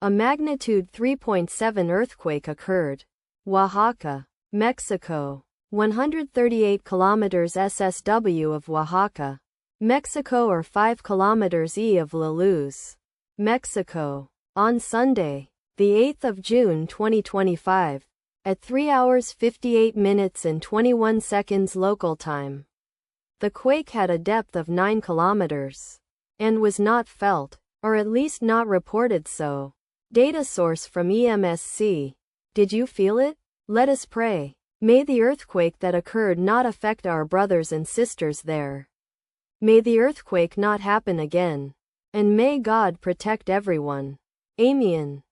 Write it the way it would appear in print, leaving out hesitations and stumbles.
A magnitude 3.7 earthquake occurred. Oaxaca, Mexico. 138 kilometers SSW of Oaxaca, Mexico, or 5 kilometers E of La Luz, Mexico. On Sunday, the 8th of June 2025, at 3 hours 58 minutes and 21 seconds local time. The quake had a depth of 9 kilometers and was not felt, or at least not reported so. Data source from EMSC. Did you feel it? Let us pray. May the earthquake that occurred not affect our brothers and sisters there. May the earthquake not happen again. And may God protect everyone. Amen.